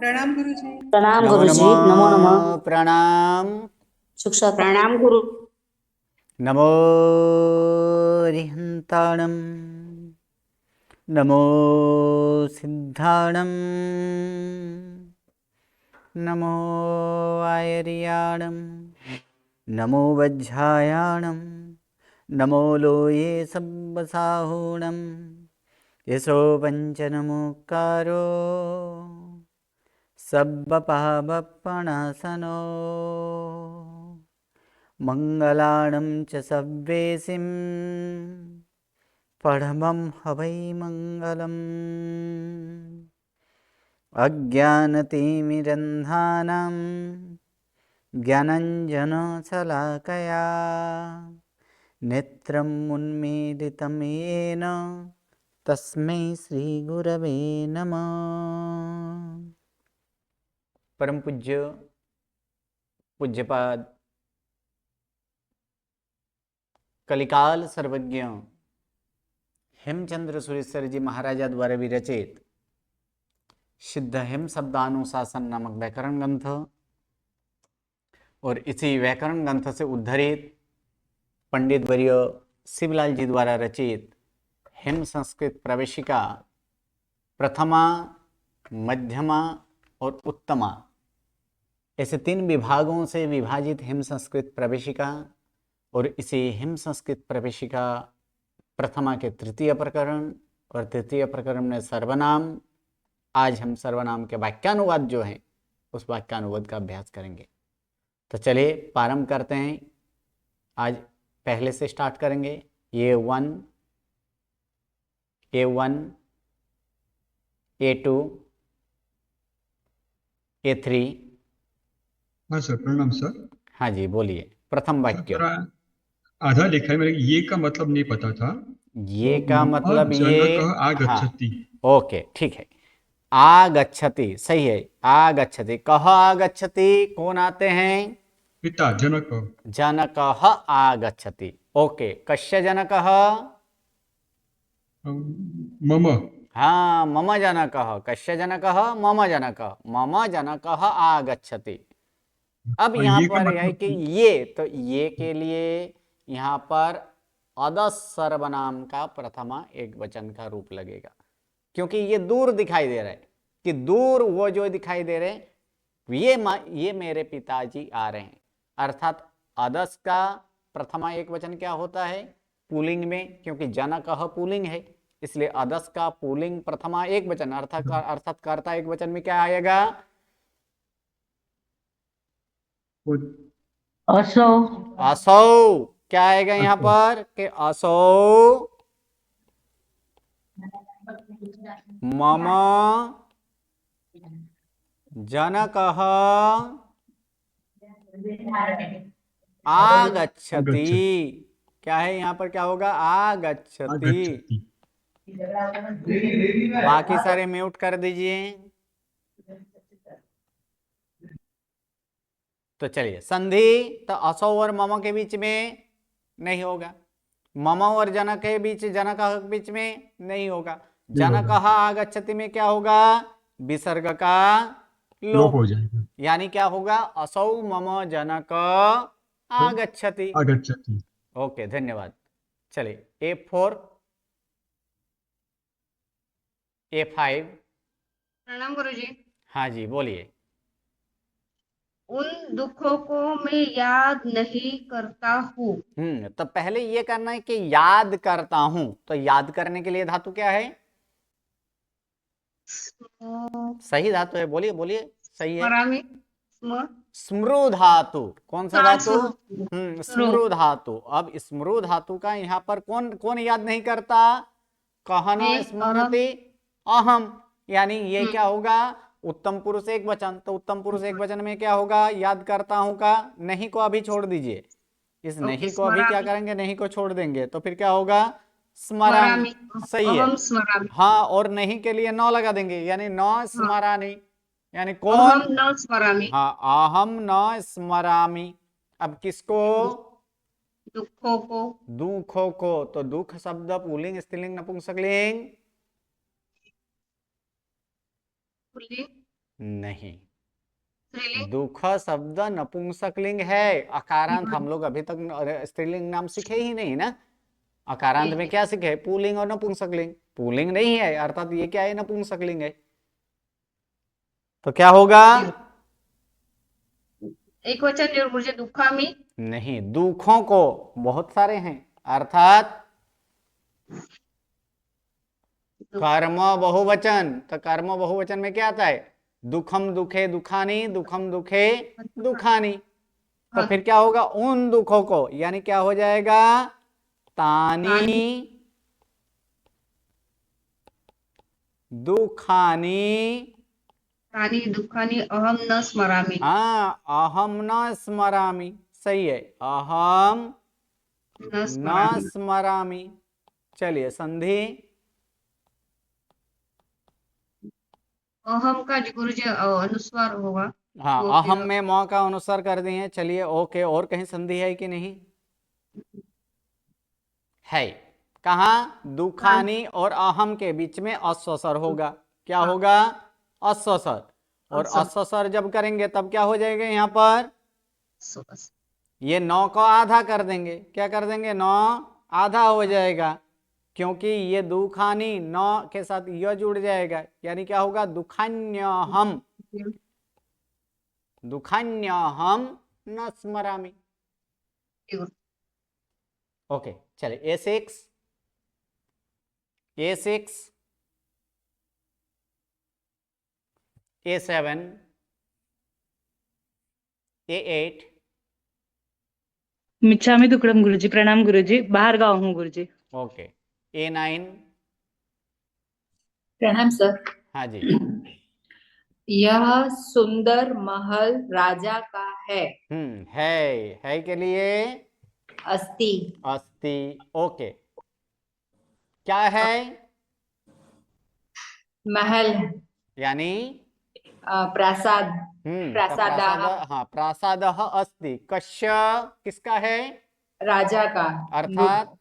प्रणाम गुरुजी। प्रणाम नमो गुरुजी, नमः। नमो नमः। प्रणाम। सुख शांति। प्रणाम गुरु। नमो रिहन्ताणं। नमो सिद्धाणं। नमो आयर्याणं। नमो वज्झायाणं। नमो लोये सब्बसाहूणं। यशो पञ्चनमुक्कारो सब्बपापप्पणासनो। मङ्गलानं च सव्वेसिं परमं हवै मङ्गलम्। अज्ञानतिमिरन्धानां ज्ञानञ्जनशलाकया नेत्रम् उन्मीलितं येन तस्मै श्रीगुरवे नमः। परम पूज्य पूज्यपाद कलिकाल सर्वज्ञ हेमचंद्र सुरेश्वर जी महाराजा द्वारा विरचित सिद्ध हेम शब्दानुशासन नामक व्याकरण ग्रंथ और इसी व्याकरण ग्रंथ से उद्धरित पंडित वर्य शिवलाल जी द्वारा रचित हेम संस्कृत प्रवेशिका प्रथमा, मध्यमा और उत्तमा ऐसे 3 विभागों से विभाजित हेम संस्कृत प्रवेशिका और इसी हिम संस्कृत प्रवेशिका प्रथमा के तृतीय प्रकरण और तृतीय प्रकरण में सर्वनाम। आज हम सर्वनाम के वाक्यानुवाद जो है उस वाक्यानुवाद का अभ्यास करेंगे। तो चलिए प्रारंभ करते हैं। आज पहले से स्टार्ट करेंगे। A1, A2, A3। हाँ सर, प्रणाम सर। हाँ जी, बोलिए। प्रथम सर वाक्य। मेरा आधा लिखा है, मेरे ये का मतलब नहीं पता था। ये तो का मम मतलब ये, जनक हाँ आगच्छति। ओके ठीक है। आगच्छति सही है। आगच्छति, कह आगच्छति, कौन आते हैं? पिता जनक। जनकः आगच्छति। ओके, कस्य जनकः? मम। हाँ, मम जनकः। कस्य जनकः? मम जनकः। मम जनकः आगच्छति। अब और यहाँ ये का पर है मतलब कि ये, तो ये के लिए यहाँ पर अदस सर्वनाम का प्रथमा एक वचन का रूप लगेगा, क्योंकि ये दूर दिखाई दे रहा है कि दूर वो जो दिखाई दे रहे हैं ये मेरे पिताजी आ रहे हैं। अर्थात अदस का प्रथमा एक वचन क्या होता है पुल्लिंग में, क्योंकि जनकः पुल्लिंग है, इसलिए अदस का पुल्लिंग प्रथमा एक वचन अर्थात कर्ता एक वचन में क्या आएगा? वो असो। असौ। क्या आएगा यहाँ अच्छा, पर कि असौ मम जनकः आगच्छति। आगच्छति। क्या है यहाँ पर, क्या होगा? आगच्छति। आगच्छति। बाकी सारे म्यूट कर दीजिए। तो चलिए, संधि तो असौ और मम के बीच में नहीं होगा, मम और जनक के बीच, जनक के बीच में नहीं होगा। नहीं जनक होगा, आगच्छति में क्या होगा? विसर्ग का लोप लोप। हो जाएगा। यानी क्या होगा? असौ मम जनक आगच्छति। आगच्छति। ओके, धन्यवाद। चलिए A4, A5। प्रणाम गुरुजी। हाँ जी, बोलिए। उन दुखों को मैं याद नहीं करता हूँ। तो पहले ये करना है कि याद करता हूं, तो याद करने के लिए धातु क्या है? सही धातु है, बोलिए बोलिए। सही है, स्मरामि। स्म स्मृ धातु। कौन सा हाँ, धातु? स्मृ। स्मृ धातु। अब स्मृ धातु का यहाँ पर कौन कौन याद नहीं करता? कहना मैं स्मरति अहम। यानी ये हम्म, क्या होगा? उत्तम पुरुष एक वचन। तो उत्तम पुरुष एक वचन में क्या होगा? याद करता हूं का नहीं को अभी छोड़ दीजिए। इस ओके, नहीं को अभी क्या स्मरामि। करेंगे? नहीं को छोड़ देंगे, तो फिर क्या होगा? स्मरामि। स्मरामि। सही है। अहम स्मरामि। हाँ, और नहीं के लिए नौ लगा देंगे, यानी नौ हाँ, स्मरानि। यानी अहम कौन? न स्मरामि। हाँ, अहम न स्मरामि। अब किसको? दुखों को। दुखों को। तो दुख शब्द पुल्लिंग, स्त्रीलिंग, नपुंसकलिंग? पुल्लिंग। नहीं, स्त्रीलिंग। दुख शब्द नपुंसकलिंग है। अकारांत हम लोग अभी तक स्त्रीलिंग नाम सीखे ही नहीं ना। अकारांत में क्या सीखे? पुल्लिंग और नपुंसकलिंग। पुल्लिंग नहीं है, अर्थात ये क्या है? नपुंसकलिंग है। तो क्या होगा? एक वचन जो मुझे दुखामी। नहीं, दुखों को बहुत सारे हैं, अर्थात कर्म बहुवचन। तो कर्म बहुवचन में क्या आता है? दुखम दुखे दुखानी, दुखम दुखे दुखानी। तो हाँ, फिर क्या होगा? उन दुखों को, यानी क्या हो जाएगा? तानी दुखानी। तानी दुखानी अहम न स्मरामि। हाँ, अहम न स्मरामि, सही है, अहम न न स्मरामि। स्मरामि। चलिए संधि। अहम का जो गुरुजी अनुस्वार होगा। हाँ, वो अहम फिर में म का अनुसार कर दिए। चलिए ओके, और कहीं संधि है कि नहीं? है। कहाँ? दुखानी और अहम के बीच में अस्वसर होगा। क्या हाँ, होगा? अस्वसर। और अस्वसर। अस्वसर जब करेंगे तब क्या हो जाएगा यहाँ पर? सो- ये 9 को आधा कर देंगे। क्या कर देंगे? 9 आधा हो जाएगा, क्योंकि ये दुखानी 9 के साथ य जुड़ जाएगा, यानी क्या होगा? दुखान्यहम, दुखान्यहम न स्मरामि। ओके, चलिए A6, A6, A7, A8, मिच्छामी दुक्कडम गुरुजी। प्रणाम गुरुजी, बाहर गाव हूँ गुरुजी। ओके, A9, प्रणाम सर। हाँ जी, यह सुंदर महल राजा का है। है के लिए अस्ति। अस्ति। ओके, क्या है? महल, यानी प्रासाद। तो प्रासाद, प्रासाद हाँ, प्रासाद अस्ति। कस्य, किसका है? राजा का। अर्थात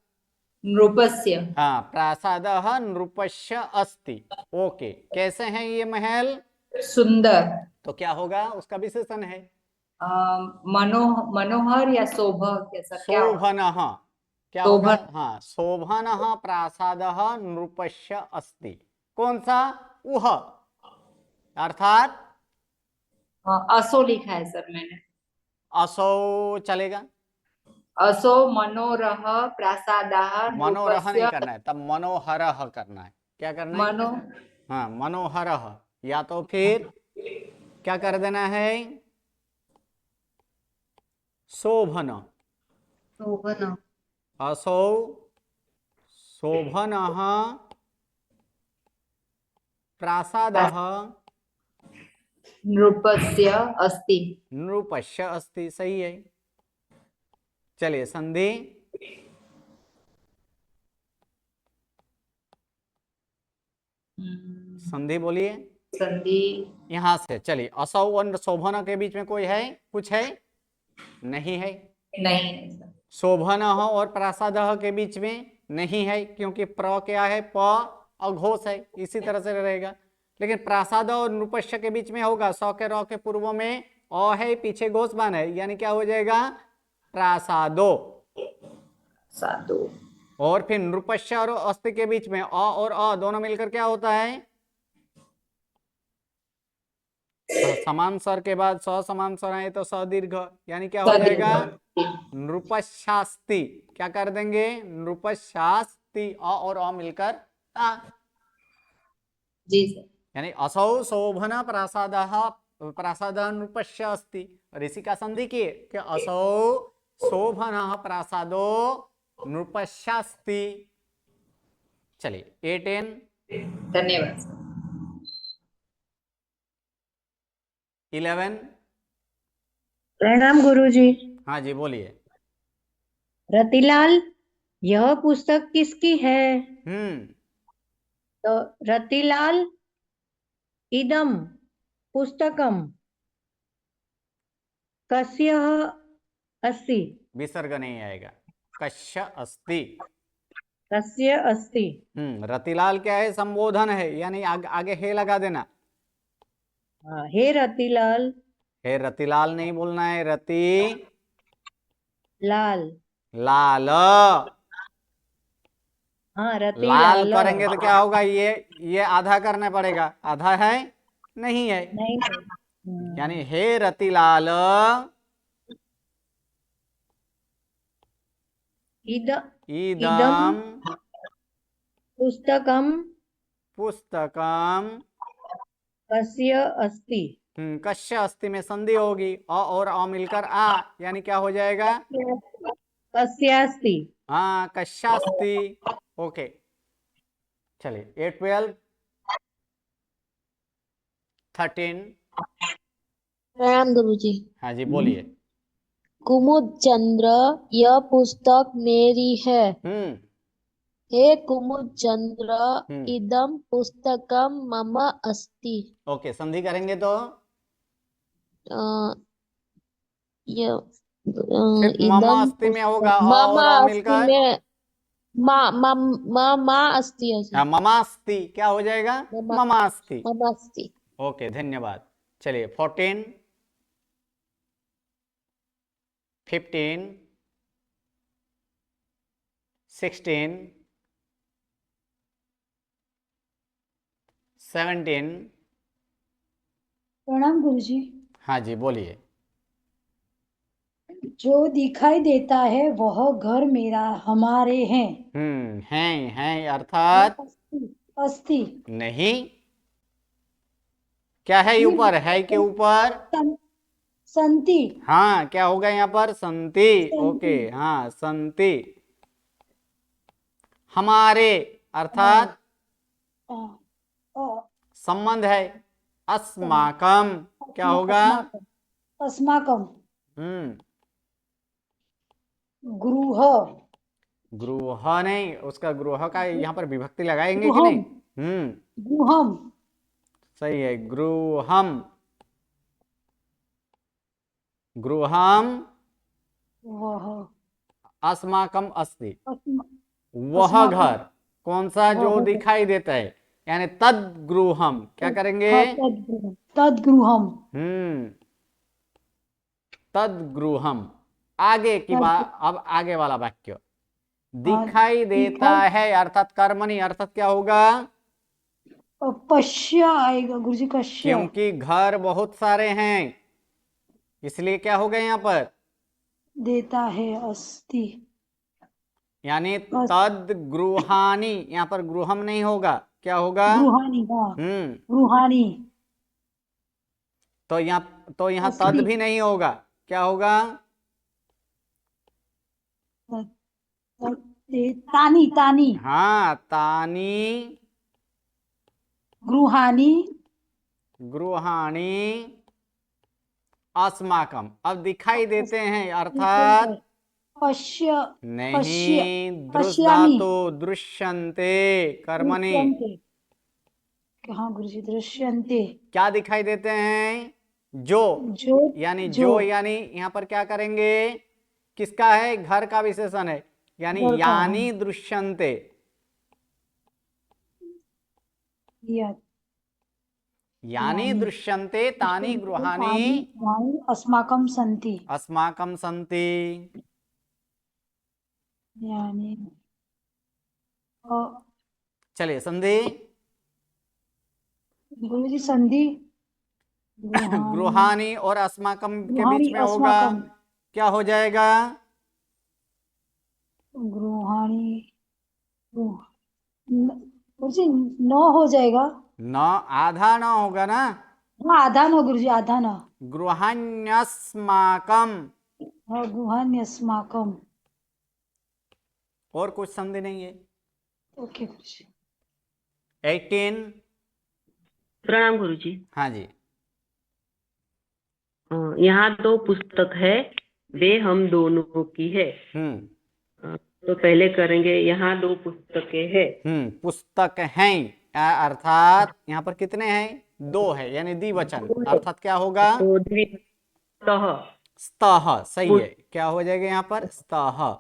नृपस्य। हाँ, प्रासाद नृपस्य अस्ति। ओके, कैसे हैं ये महल? सुंदर। तो क्या होगा? उसका विशेषण है मनोहर या शोभ, कैसा क्या होगा? शोभन। क्या होगा? शोभन। हाँ, शोभन प्रासाद नृपस्य अस्ति। कौन सा? उह, अर्थात असो लिखा है सर मैंने। असौ चलेगा। असो मनोरह प्रासादाः मनोरह नहीं नृपस्य। करना है, तब मनोहरः करना है। क्या करना है? मनो हाँ, मनोहरः, या तो फिर क्या कर देना है? शोभन। शोभन। असौ शोभनः प्रासादः नृपस्य अस्ति। नृपस्य अस्ति, सही है। चलिए संधि। संधि बोलिए संधि। यहां से। चलिए, असौ और शोभन के बीच में कोई है? कुछ है? नहीं है। नहीं सर। शोभन और प्रासाद के बीच में नहीं है, क्योंकि प्र क्या है? प अघोष है, इसी तरह से रहेगा। लेकिन प्रासाद और नृपस्य के बीच में होगा। सौ के रौ के पूर्व में अ है, पीछे घोषवान है, यानी क्या हो जाएगा? प्रासादो। साधु। और फिर नृपस्य और अस्ति के बीच में अ और अ दोनों मिलकर क्या होता है? समान स्वर के बाद स समान स्वर आए तो सदीर्घ, यानी क्या हो जाएगा? नृपशास्ति। क्या कर देंगे? नृपशास्ति, अ और अ मिलकर आ, जी सर। यानी असौ शोभन प्रासाद नृपस्य अस्ति। और इसी का संधि किए कि असौ शोभन प्रासादो नृपस्यास्ति। चलिए A10, धन्यवाद सर। 11, प्रणाम गुरुजी। हाँ जी बोलिए। रतिलाल, यह पुस्तक किसकी है? हम्म तो रतिलाल, इदम पुस्तकम कस्य अस्ति? विसर्ग नहीं आएगा। कश्य अस्ति। कस्य अस्ति? रतिलाल क्या है? संबोधन है, यानी आगे हे लगा देना। हाँ, हे रतिलाल। हे रतिलाल नहीं बोलना है, रति लाल। लाल। हाँ, लाल रतिलाल। करेंगे तो क्या होगा, ये आधा करना पड़ेगा, आधा है नहीं है, नहीं। यानी हे रतिलाल इद इदम इदम पुस्तकम पुस्तकम। कस्य अस्ति। कश्य अस्ति में संधि होगी, अ और अ मिलकर आ, यानी क्या हो जाएगा, कस्यास्ति। हाँ कश्यास्ति। ओके, चलिए 8 12 13। प्रणाम गुरुजी। हाँ जी बोलिए। कुमुद चंद्र, यह पुस्तक मेरी है। हम्म हे कुमुद चंद्र, हम्म इदम पुस्तकम मम अस्ति। ओके, संधि करेंगे तो अ, य सिर्फ मम इदम अस्ति में पुस्तक होगा, अ मम और अ अस्ति मिलकर, में मा अस्ति है हाँ सर। ममास्ति, क्या हो जाएगा, मम ममास्ति। मम अस्ति। ओके धन्यवाद। चलिए 14 15 16 17। प्रणाम गुरुजी। हाँ जी बोलिए। जो दिखाई देता है वह घर मेरा हमारे हैं। हैं अर्थात अस्थि। अस्थि। नहीं, क्या है ऊपर, है के ऊपर, संति। हाँ क्या होगा यहाँ पर, संति। ओके संति। हाँ संति। हमारे अर्थात अ, अ, संबंध है, अस्माकम क्या होगा, अस्माकम। अस्माकम। हम्म गृह। गृह नहीं, उसका गृह का यहाँ पर विभक्ति लगाएंगे कि नहीं, गृहम। गृहम। सही है, गृहम। गृहम वह अस्माकम अस्ति, अस्म- वह अस्माकम। घर, कौन सा, जो वह दिखाई देता है, यानी तद गृहम, क्या करेंगे, हाँ, तद्गृहम। तद्गृहम। तद गृहम। आगे की बात, अब आगे वाला वाक्य, हाँ, दिखाई देता है अर्थात कर्मणि, अर्थात क्या होगा, पश्य आएगा गुरुजी, कश्य। क्योंकि घर बहुत सारे हैं, इसलिए क्या होगा यहाँ पर, देता है अस्ति। यानी तद गृहानी, यहाँ पर गृहम नहीं होगा, क्या होगा, गृहाणी। हाँ, गृहाणी। तो यहाँ तद अस्ति। भी नहीं होगा, क्या होगा, तानी। तानी। हाँ तानी गृहाणी। गृहाणी अस्माकम। अब दिखाई देते हैं अर्थात पश्य। पश्य। नहीं, दृश पश्यामि। धातु, दृश्यन्ते कर्मणि, दृश्यन्ते। हाँ गुरुजी, दृश्यन्ते। क्या दिखाई देते हैं, जो, जो। यानी जो, यानी यहाँ पर क्या करेंगे, किसका है, घर का विशेषण है, यानी घर का, यानी दृश्यन्ते, यानी दृश्यन्ते तानि गृहाणि अस्माकं सन्ति। अस्माकं सन्ति। यानी चलिए संधि, गुरुजी संधि गृहाणि और अस्माकम के बीच गृहाणि में होगा, अस्माकं। क्या हो जाएगा, गृहाणि। गुरुजी न हो जाएगा, न, आधा न होगा ना, हाँ आधा न गुरुजी, आधा न। गृहाण्यस्माकम, हाँ, गृहाण्यस्माकं। और कुछ संधि नहीं है। ओके गुरुजी। 18। प्रणाम गुरुजी। हाँ जी। यहाँ दो पुस्तक है, वे हम दोनों की है। तो पहले करेंगे, यहाँ दो पुस्तकें हैं। पुस्तक हैं अर्थात यहाँ पर कितने हैं, दो है, यानी द्विवचन, अर्थात क्या होगा, तो द्वितः। स्तः, सही है, क्या हो जाएगा यहाँ पर, स्तः।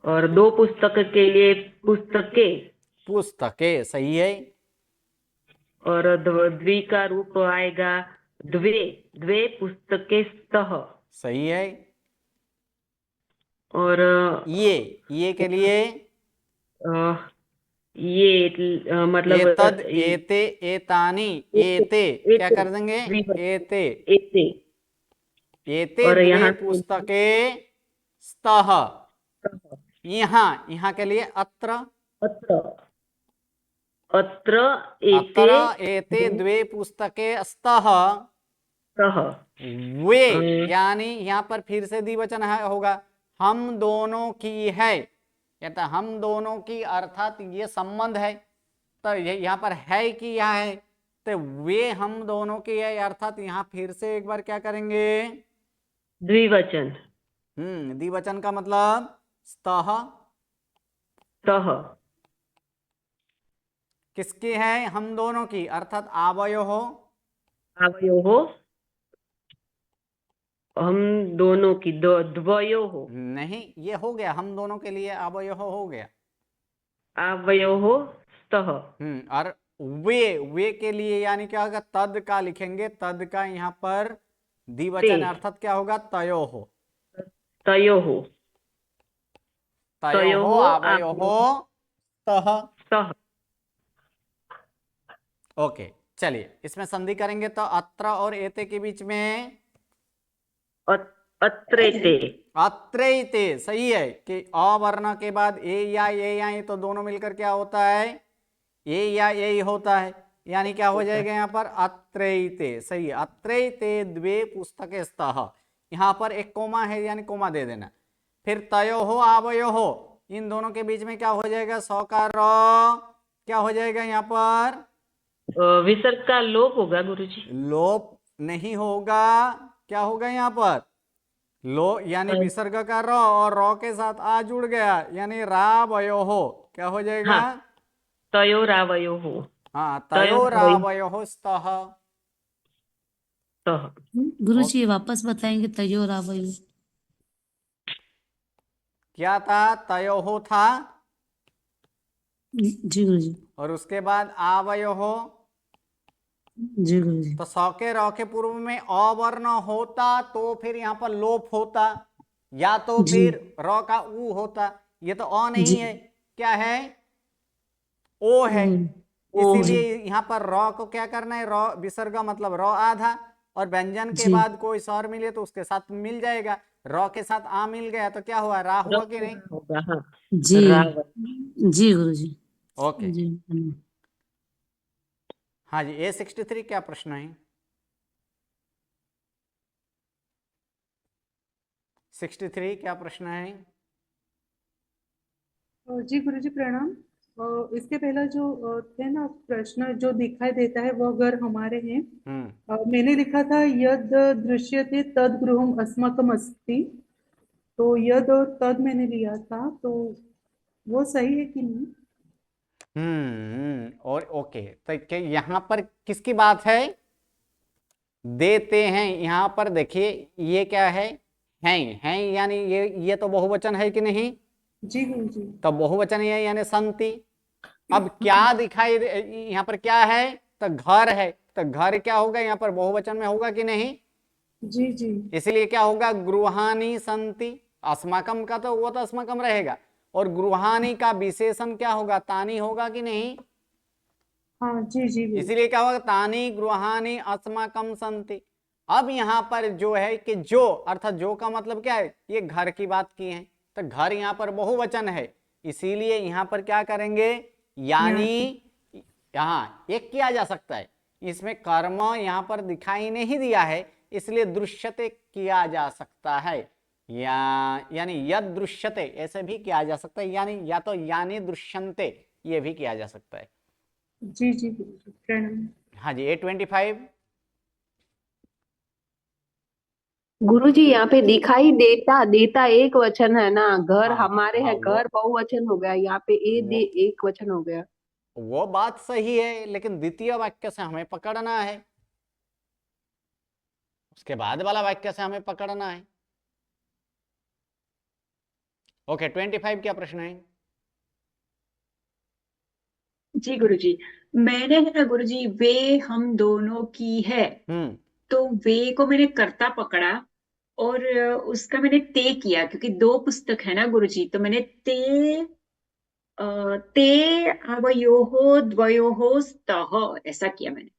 और दो पुस्तक के लिए पुस्तकें, पुस्तकें, सही है। और द्वि का रूप आएगा द्वे, द्वे पुस्तके स्तः। सही है। और ये के लिए मतलब एतद, एते, एतानी, एते क्या कर देंगे? एते, एते। एते और द्वे यहाँ पुस्तके स्तः। यहाँ के लिए अत्र, अत्र, अत्र एते अत्र एते द्वे पुस्तके स्तः स्तः। वे, यानी यहाँ पर फिर से द्विवचन होगा, हम दोनों की है, या तो हम दोनों की अर्थात ये संबंध है, तो यहाँ पर है कि यह है, तो वे हम दोनों की है, अर्थात यहाँ फिर से एक बार क्या करेंगे? द्विवचन। द्विवचन का मतलब स्तः। स्तः किसकी है? हम दोनों की, अर्थात आवयोः। आवयोः, हम दोनों की, द्वयोः नहीं, ये हो गया, हम दोनों के लिए आवयोः हो गया। आवयोः स्तः। और वे के लिए यानी क्या होगा? तद का लिखेंगे, तद का यहाँ पर द्विवचन अर्थात क्या होगा? तयोः। तयोः, तयोः आवयोः स्तः। स्तः। ओके, चलिए इसमें संधि करेंगे तो अत्र और एते के बीच में अत्रेते। अत्रैते, सही है कि अ वर्ण के बाद ए या ये तो दोनों मिलकर क्या होता है? ए या ए होता है, यानी क्या हो जाएगा यहाँ पर? अत्रैते, सही है। अत्रैते द्वे पुस्तके स्तः, यहाँ पर एक कोमा है, यानी कोमा दे देना। फिर तयोः आवयोः, इन दोनों के बीच में क्या हो जाएगा? सकार क्या हो जाएगा यहाँ पर? विसर्ग का लोप होगा गुरुजी। लोप नहीं होगा, क्या होगा यहाँ पर? लो यानी विसर्ग का र और र के साथ आ जुड़ गया, यानी रावयोः, क्या हो जाएगा? तयोरावयोः। हाँ, तयोरावयोः स्तः। गुरुजी वापस बताएंगे तयोरावयोः क्या था? तयोः था, जी गुरुजी। और उसके बाद आवयोः, जी गुरुजी। तो सौ के र के पूर्व में अवर्ण होता तो फिर यहाँ पर लोप होता, या तो फिर र का ऊ होता। ये तो अ नहीं है, क्या है? ओ है। इसीलिए यहाँ पर र को क्या करना है? र विसर्ग मतलब र आधा, और व्यंजन के बाद कोई स्वर मिले तो उसके साथ मिल जाएगा। र के साथ आ मिल गया तो क्या हुआ? रा हुआ कि नहीं? जी जी गुरुजी। ओके, जी हाँ जी। A63 क्या प्रश्न है? 63 क्या प्रश्न है? जी गुरुजी प्रणाम। इसके पहला जो थे ना प्रश्न जो दिखाई देता है वो अगर हमारे हैं, मैंने लिखा था यद दृश्यते तद गृहम अस्माकम अस्ति, तो यद और तद मैंने लिया था, तो वो सही है कि नहीं? और ओके, तो क्या यहाँ पर किसकी बात है? देते हैं। यहाँ पर देखिए ये क्या है? हैं, यानी ये तो बहुवचन है कि नहीं? जी गुरुजी। तो बहुवचन है यानी संति। अब क्या दिखाई यहाँ पर क्या है? तो घर है, तो घर क्या होगा? यहाँ पर बहुवचन में होगा कि नहीं? जी जी। इसलिए क्या होगा? गृहाणि संति। अस्माकम का तो वो तो अस्माकम रहेगा, और गृहाणि का विशेषण क्या होगा? तानी होगा कि नहीं? हाँ जी जी। इसलिए क्या होगा? तानी गृहाणि अस्माकम संति। अब यहाँ पर जो है कि जो अर्थात जो का मतलब क्या है? ये घर की बात की है, तो घर यहाँ पर बहुवचन है, इसीलिए यहाँ पर क्या करेंगे? यानी यहाँ एक किया जा सकता है, इसमें कर्म यहाँ पर दिखाई नहीं दिया है, इसलिए दृश्यते किया जा सकता है, यानी यद दृश्यते ऐसे भी किया जा सकता है, यानी या तो यानी दृश्यन्ते ये भी किया जा सकता है। जी जी प्रणाम। हाँ जी। A25 गुरुजी यहाँ पे दिखाई देता, देता एक वचन है ना, घर हाँ, हमारे हाँ, है, घर बहुवचन हो गया, यहाँ पे एक वचन हो गया। वो बात सही है, लेकिन द्वितीय वाक्य से हमें पकड़ना है, उसके बाद वाला वाक्य से हमें पकड़ना है। ओके, 25 क्या प्रश्न है? जी गुरुजी, मैंने है ना गुरुजी वे हम दोनों की है, तो वे को मैंने कर्ता पकड़ा और उसका मैंने ते किया, क्योंकि दो पुस्तक है ना गुरुजी, तो मैंने ते आवयोः द्वयोः स्तः ऐसा किया मैंने,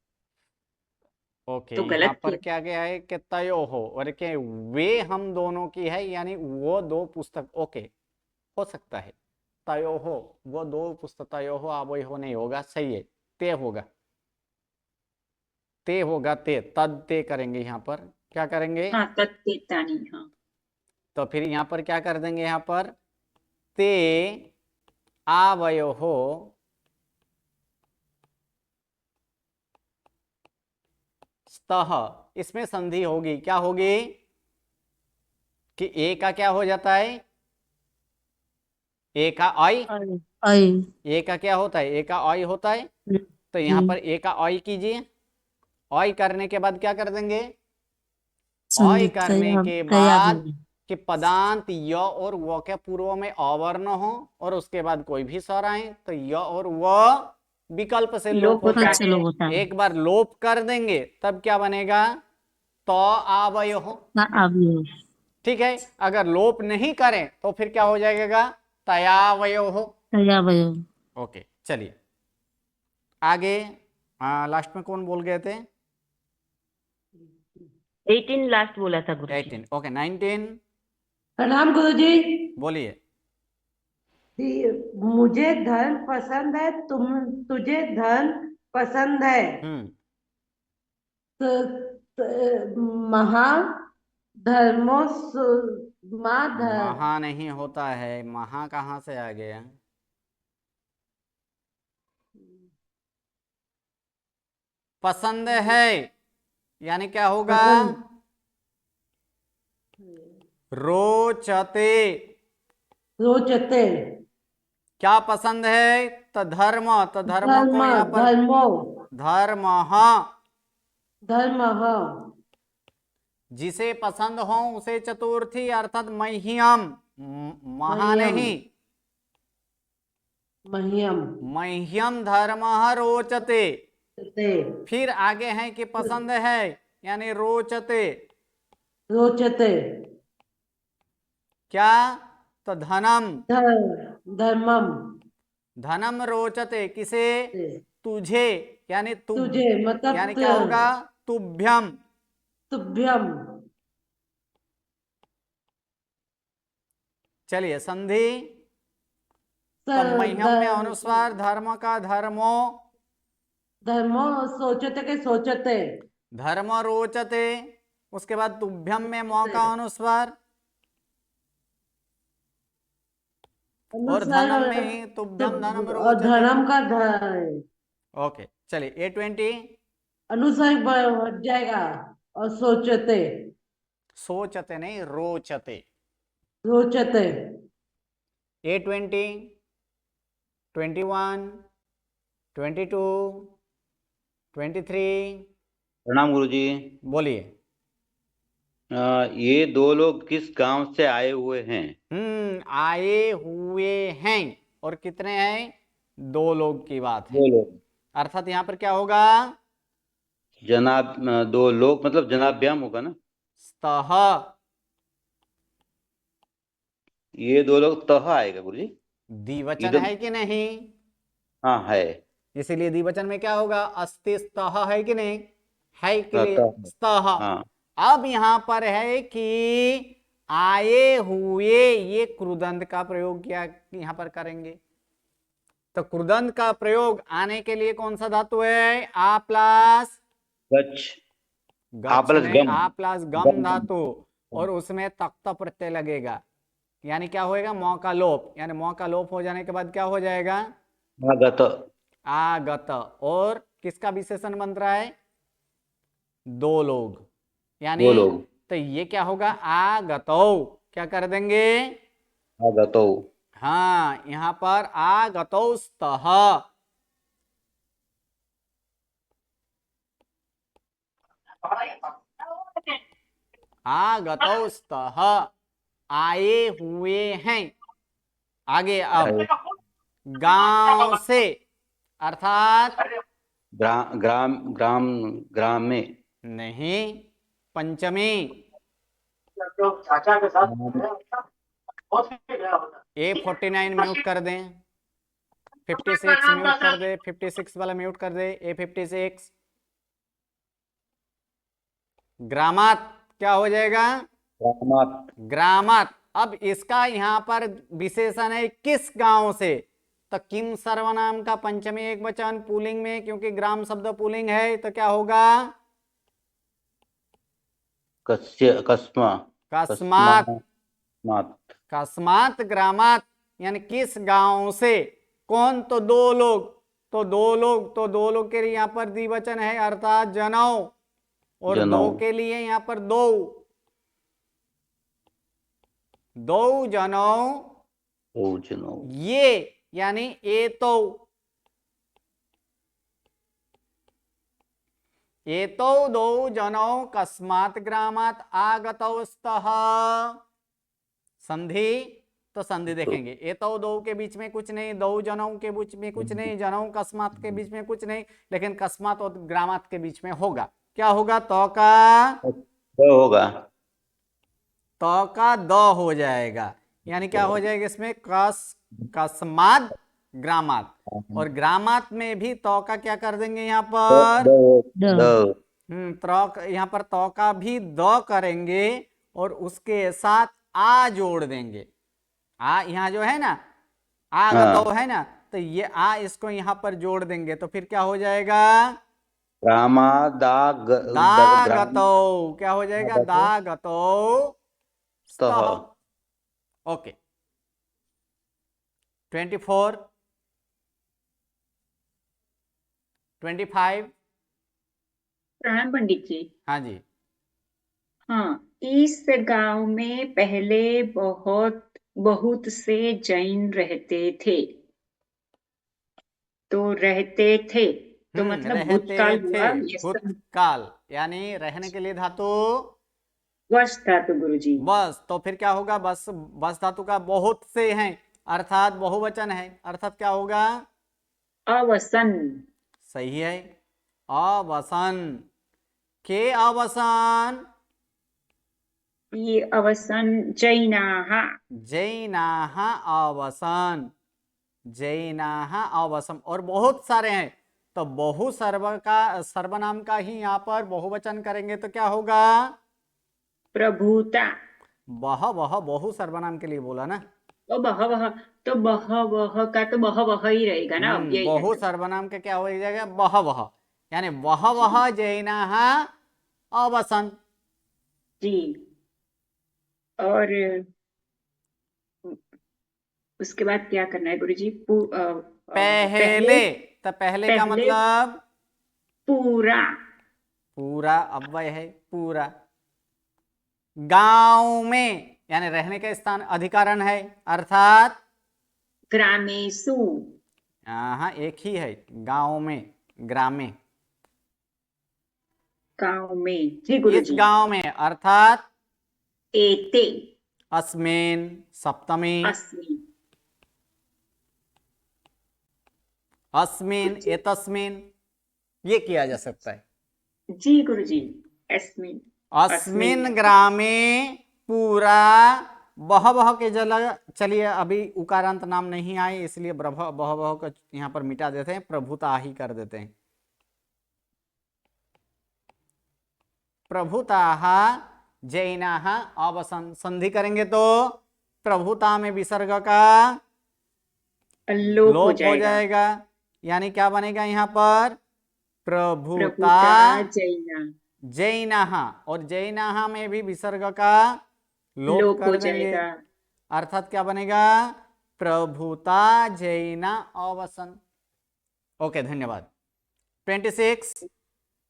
ओके, तो यहाँ गलत पर किया। क्या गया है कि तयो हो, और के वे हम दोनों की है, यानी वो दो पुस्तक। ओके, हो सकता है तयो हो, वो दो पुस्तक, तयो हो आवय हो नहीं होगा, सही है, ते होगा, ते होगा, ते तद ते करेंगे यहाँ पर, क्या करेंगे? हाँ, तत्तेतानि, हाँ। तो फिर यहाँ पर क्या कर देंगे? यहाँ पर ते आवयो हो स्तः, इसमें संधि होगी, क्या होगी कि ए का क्या हो जाता है? ए का आई, आई। ए का क्या होता है? ए का आई होता है। तो यहाँ पर ए का आई कीजिए, आई करने के बाद क्या कर देंगे? आई करने के बाद कि पदांत य और व के पूर्व में अवर्ण हो और उसके बाद कोई भी स्वर आए तो य और व विकल्प से लोप होता है। एक बार लोप कर देंगे तब क्या बनेगा? तो आवयो हो। ठीक है, अगर लोप नहीं करें तो फिर क्या हो जाएगा? तयावयो हो। ओके, चलिए आगे। लास्ट में कौन बोल गए थे? 18 लास्ट बोला था गुरुजी। 18, ओके। 19 प्रणाम गुरुजी। बोलिए। मुझे धन पसंद है, तुझे धन पसंद है। महा धर्मो महा नहीं होता है, महा कहाँ से आ गया? पसंद है यानी क्या होगा? रोचते। रोचते क्या पसंद है? तो धर्म, तो धर्म को यहाँ पर धर्म, जिसे पसंद हो उसे चतुर्थी अर्थात मह्यम, महा नहीं, मह्यम धर्म रोचते। फिर आगे है कि पसंद है यानी रोचते। क्या? तो धनम, धनम रोचते किसे? तुझे, यानी तुझे, मतलब यानी क्या होगा? तुभ्यम। चलिए संधि। तो मह्यम में अनुस्वार, धर्म का धर्मो, सोचते के सोचते, धर्म रोचते। उसके बाद तुभ्यम में मौका अनुस्वार और धनम में तुभ्यम धनम रोचते, धनम का ओके। चलिए A20 अनुस्वार बढ़ जाएगा और सोचते, सोचते नहीं रोचते, A20 21 22 23 प्रणाम गुरुजी। बोलिए। ये दो लोग किस गांव से आए हुए हैं? आए हुए हैं और कितने हैं? दो लोग की बात है। दो लोग, अर्थात यहाँ पर क्या होगा? जनाब, दो लोग मतलब जनाभ्याम होगा ना? स्तः, ये दो लोग तह आएगा गुरुजी। द्विवचन है कि नहीं? हाँ है, इसीलिए द्विवचन में क्या होगा? अस्ति स्तः है कि नहीं? है कि स्तः। अब यहाँ पर है कि आए हुए, ये क्रुदंत का प्रयोग किया यहाँ पर करेंगे। तो क्रुदंत का प्रयोग आने के लिए कौन सा धातु है? आ प्लस गम धातु, और उसमें तख्त प्रत्यय लगेगा, यानी क्या होएगा? मौका लोप, यानी मौका लोप हो जाने के बाद क्या हो जाएगा? आगत। आगत। और किसका विशेषण बन रहा है? दो लोग, यानी दो लोग। तो ये क्या होगा? आगतौ। क्या कर देंगे? आगतौ। हाँ, यहाँ पर आगतौ स्तः, आगतौ स्तः, आए हुए हैं। आगे अब गांव से, अर्थात ग्राम ग्राम ग्राम में नहीं, पंचमी। A49 म्यूट कर दें, 56 म्यूट कर दे, 56 वाला म्यूट कर दे, A56। ग्रामात क्या हो जाएगा? ग्रामात। ग्रामात। अब इसका यहाँ पर विशेषण है किस गांव से, तो किम सर्वनाम का पंचमी एक वचन पुल्लिंग में, क्योंकि ग्राम शब्द पुल्लिंग है, तो क्या होगा? कस्मात। कस्मात ग्रामात, यानी किस गांव से। कौन? तो दो लोग, तो दो लोग के लिए यहाँ पर द्विवचन है, अर्थात जनौ, और दो के लिए यहाँ पर दो जनौ। ये यानी एतौ दो जनौ कस्मात् ग्रामात् आगतौ स्तः। संधि, तो संधि देखेंगे, एतौ दो के बीच में कुछ नहीं, दो जनौ के बीच में कुछ नहीं, जनौ कस्मात् के बीच में कुछ नहीं, लेकिन कस्मात् और ग्रामात् के बीच में होगा। क्या होगा? तो का होगा, तो का द हो जाएगा, यानी क्या हो जाएगा इसमें? कस्मात् ग्रामात्। और ग्रामात् में भी तो का क्या कर देंगे यहाँ पर? यहाँ पर तो का भी द करेंगे और उसके साथ आ जोड़ देंगे। आ यहाँ जो है ना, आगतो है ना, तो ये आ इसको यहाँ पर जोड़ देंगे, तो फिर क्या हो जाएगा? दागतो। क्या हो जाएगा? दागतो स्तः। ओके। 24, 25। प्रणाम पंडित जी। हाँ जी। हाँ, इस गांव में पहले बहुत से जैन रहते थे। तो रहते थे तो मतलब भूतकाल हुआ। भूतकाल यानी रहने के लिए धातु वश धातु गुरुजी। बस, तो फिर क्या होगा? बस धातु का बहुत से हैं, अर्थात बहुवचन है, अर्थात क्या होगा? अवसन। सही है, अवसन। के अवसन? ये अवसन जैनाः। जैनाः अवसन, जैनाः अवसम। और बहुत सारे हैं, तो बहु सर्वनाम का ही यहाँ पर बहुवचन करेंगे तो क्या होगा? प्रभुता। बहवह बहु सर्वनाम के लिए बोला ना, तो बहवह का तो बहवह ही रहेगा ना। अब यही बहु सर्वनाम का क्या हो जाएगा? बहवह, यानी बहवह जैनाः अवसन। जी। और उसके बाद क्या करना है गुरुजी? पहले, तो पहले का मतलब पूरा। पूरा अव्यय है, पूरा। गांव में यानी रहने का स्थान अधिकरण है, अर्थात ग्रामेषु। हाँ, एक ही है, गांव में, ग्रामे। गांव में, जी गुरुजी। इस गांव में, अर्थात एते। अस्मिन् सप्तमी। अस्मिन्, एतस्मिन्, ये किया जा सकता है। जी गुरुजी। अस्मिन् ग्रामे पूरा। बहवह के जगह चलिए अभी उकारांत नाम नहीं आए, इसलिए बहवह को यहाँ पर मिटा देते हैं, प्रभुता ही कर देते हैं। प्रभुताः जैनाः अवसन। संधि करेंगे तो प्रभुता में विसर्ग का लोप हो जाएगा, यानी क्या बनेगा यहाँ पर? प्रभुता जैनाः, और जैनाः में भी विसर्ग का लोप कर देंगे, अर्थात क्या बनेगा? प्रभुता जैना अवसन। ओके, धन्यवाद। 26।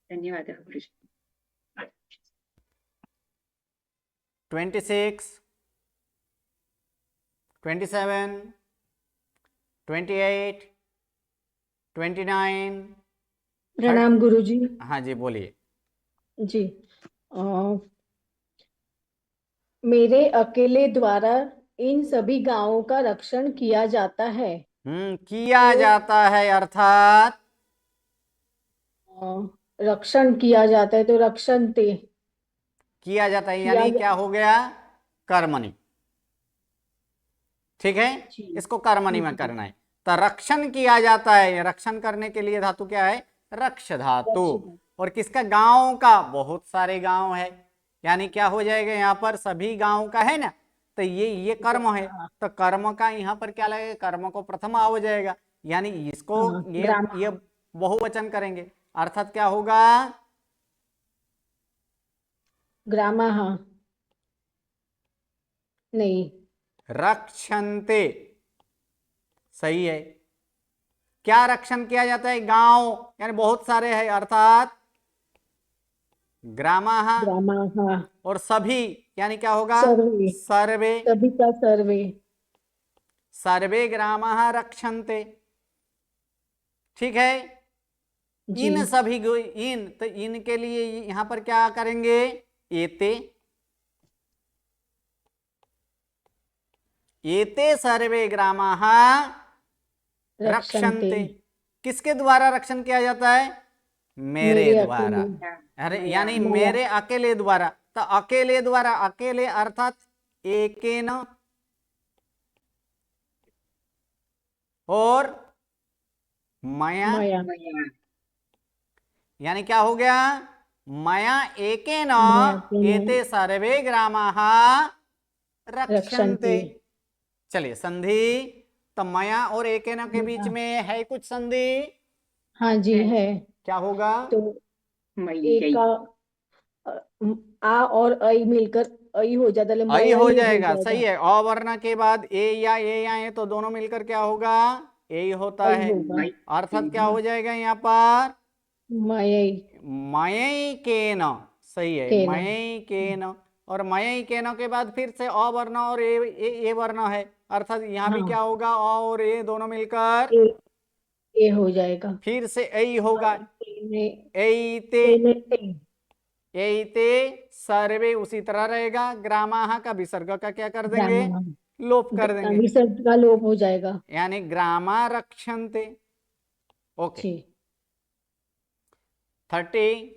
धन्यवाद। 26, 27, 28, 29। प्रणाम गुरुजी। हाँ जी, बोलिए जी। मेरे अकेले द्वारा इन सभी गांवों का रक्षण किया जाता है। किया जाता है अर्थात रक्षण किया जाता है तो रक्षन्ते। किया जाता है, यानी क्या हो गया, कर्मणि। ठीक है, इसको कर्मणि में करना है। तो रक्षण किया जाता है, रक्षण करने के लिए धातु क्या है, रक्ष धातु। और किसका, गांव का, बहुत सारे गांव है, यानी क्या हो जाएगा यहाँ पर, सभी गांव का है ना, तो ये कर्म है, तो कर्म का यहाँ पर क्या लगेगा, कर्म को प्रथमा हो जाएगा, यानी इसको ये बहुवचन करेंगे, अर्थात क्या होगा, ग्रामः नहीं, रक्षन्ते। सही है, क्या रक्षण किया जाता है, गांव, यानी बहुत सारे है, अर्थात ग्रामः, और सभी, यानी क्या होगा, सर्वे, सर्वे, सभी का सर्वे, सर्वे ग्रामः रक्षन्ते। ठीक है, इन सभी इन, तो इन के लिए यहां पर क्या करेंगे, एते, एते सर्वे ग्रामः रक्षन्ते। किसके द्वारा रक्षण किया जाता है, मेरे द्वारा, अरे यानी मेरे अकेले द्वारा, तो अकेले द्वारा, अकेले अर्थात एकेन, और मया, यानी क्या हो गया, मया एकेन एते सर्वे ग्रामः रक्षन्ते। चलिए संधि, तो मया और एकेन के बीच में है कुछ संधि, हाँ जी है, क्या होगा, तो एक का आ और ऐ मिलकर ऐ हो जाता है, ऐ हो जाएगा, सही है, अ वर्ण के बाद ए या तो दोनों मिलकर क्या होगा, ए होता है, अर्थात क्या हो जाएगा यहाँ पर, मयैकेन। सही है, मयैकेन, और मयैकेन के बाद फिर से अ वर्ण और ए वर्ण है, अर्थात यहाँ भी क्या होगा, अ और ए दोनों मिलकर ए हो जाएगा, फिर से ऐ होगा, एते, एते सर्वे उसी तरह रहेगा, ग्रामः का विसर्ग का क्या कर देंगे, लोप कर देंगे, विसर्ग का लोप हो जाएगा, यानी ग्रामा रक्षन्ते। ओके, 31।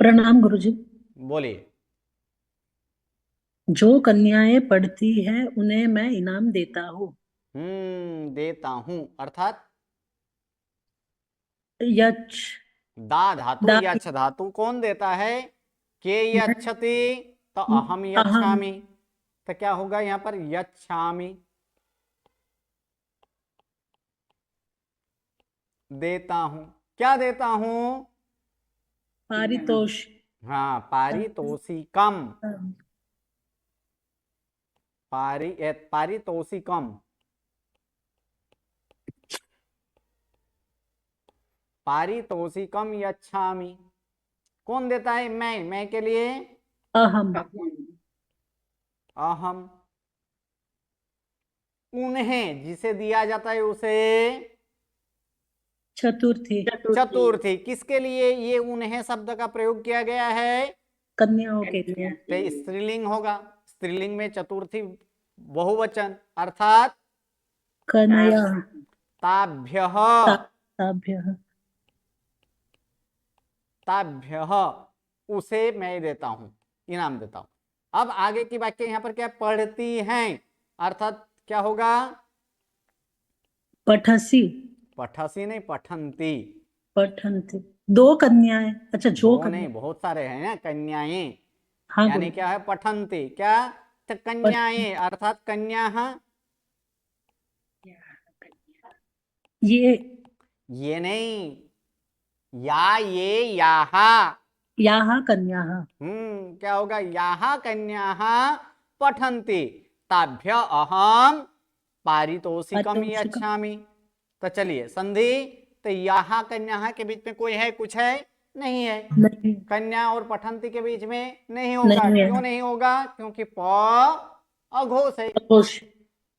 प्रणाम गुरुजी। बोलिए। जो कन्याएं पढ़ती है उन्हें मैं इनाम देता हूँ। देता हूँ अर्थात यच्छ, दा धातु, यच्छ धातु कौन देता है, के यच्छति, तो अहम यच्छामि, तो क्या होगा यहाँ पर, यच्छामि, देता हूं, क्या देता हूं, पारितोष, हाँ, पारितोषिकम, पारितोषिकम, पारितोषिकम यच्छामि, कौन देता है, मैं के लिए अहम, अहम, उन्हें जिसे दिया जाता है उसे चतुर्थी, चतुर्थी, किसके लिए ये उन्हें शब्द का प्रयोग किया गया है, कन्याओं के लिए, तो स्त्रीलिंग होगा, स्त्रीलिंग में चतुर्थी बहुवचन, अर्थात कन्या, ताभ्यः, ताभ्यः, ताभ्यः, उसे मैं देता हूं, इनाम देता हूं। अब आगे की वाक्य यहाँ पर क्या, पढ़ती हैं, अर्थात क्या होगा, पठसी, पठसी नहीं, पठंती, पठंती, दो कन्याएं, अच्छा जो नहीं, बहुत सारे हैं ना कन्याएं, हाँ, यानी क्या है, पठंती, क्या, तो कन्याएं, अर्थात कन्या, ये नहीं, या ये याहा कन्या, क्या होगा, याहा कन्या पठन्ति, ताभ्य अहम पारितोषिकम यच्छामि। तो चलिए संधि, तो यहाँ कन्या के बीच में कोई है, कुछ है, नहीं है, नहीं, कन्या और पठन्ति के बीच में नहीं होगा, क्यों नहीं होगा, क्योंकि प अघोष है।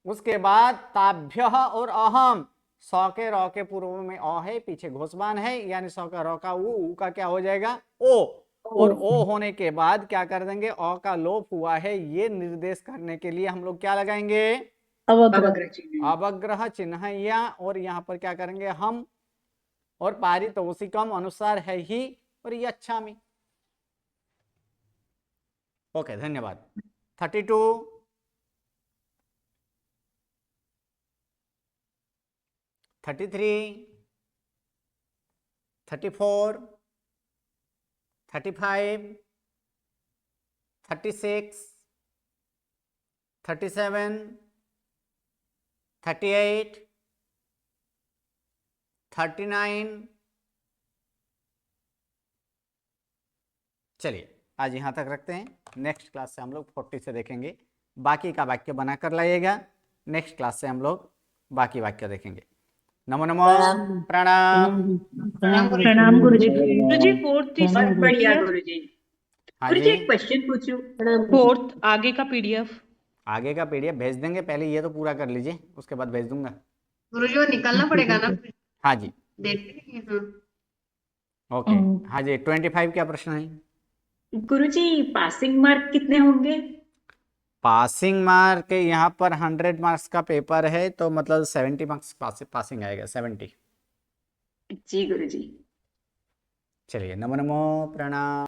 उसके बाद ताभ्य और अहम, सौ के रौ के पूर्व में अ है, पीछे घोषवान है, यानी सौ का रौ का उ का क्या हो जाएगा, ओ, और ओ होने के बाद क्या कर देंगे, अ का लोप हुआ है ये निर्देश करने के लिए हम लोग क्या लगाएंगे, अवग्रह चिन्ह, या और यहाँ पर क्या करेंगे हम, और पारितोषिकम अनुसार है ही और ये अच्छा में। ओके, धन्यवाद। 32, 33, 34, 35, 36, 37, 38, 39। चलिए आज यहाँ तक रखते हैं, नेक्स्ट क्लास से हम लोग 40 से देखेंगे, बाकी का वाक्य बनाकर लाइएगा। नेक्स्ट क्लास से हम लोग बाकी वाक्य देखेंगे। नमो नमो, प्रणाम प्रणाम गुरुजी। गुरुजी बहुत बढ़िया गुरुजी। हाँ गुरुजी जी, एक क्वेश्चन पूछूं? फोर्थ आगे का पीडीएफ आगे का पीडीएफ भेज देंगे, पहले ये तो पूरा कर लीजिए, उसके बाद भेज दूंगा। गुरुजी वो निकालना पड़ेगा ना, हाँ जी, देखते हैं। हाँ ओके। हाँ जी, 25 क्या प्रश्न है? गुरुजी पासिंग मार्क कितने होंगे? पासिंग मार्क यहाँ पर 100 मार्क्स का पेपर है, तो मतलब 70 मार्क्स पासिंग आएगा, 70। जी गुरुजी। चलिए, नमो नमो, प्रणाम।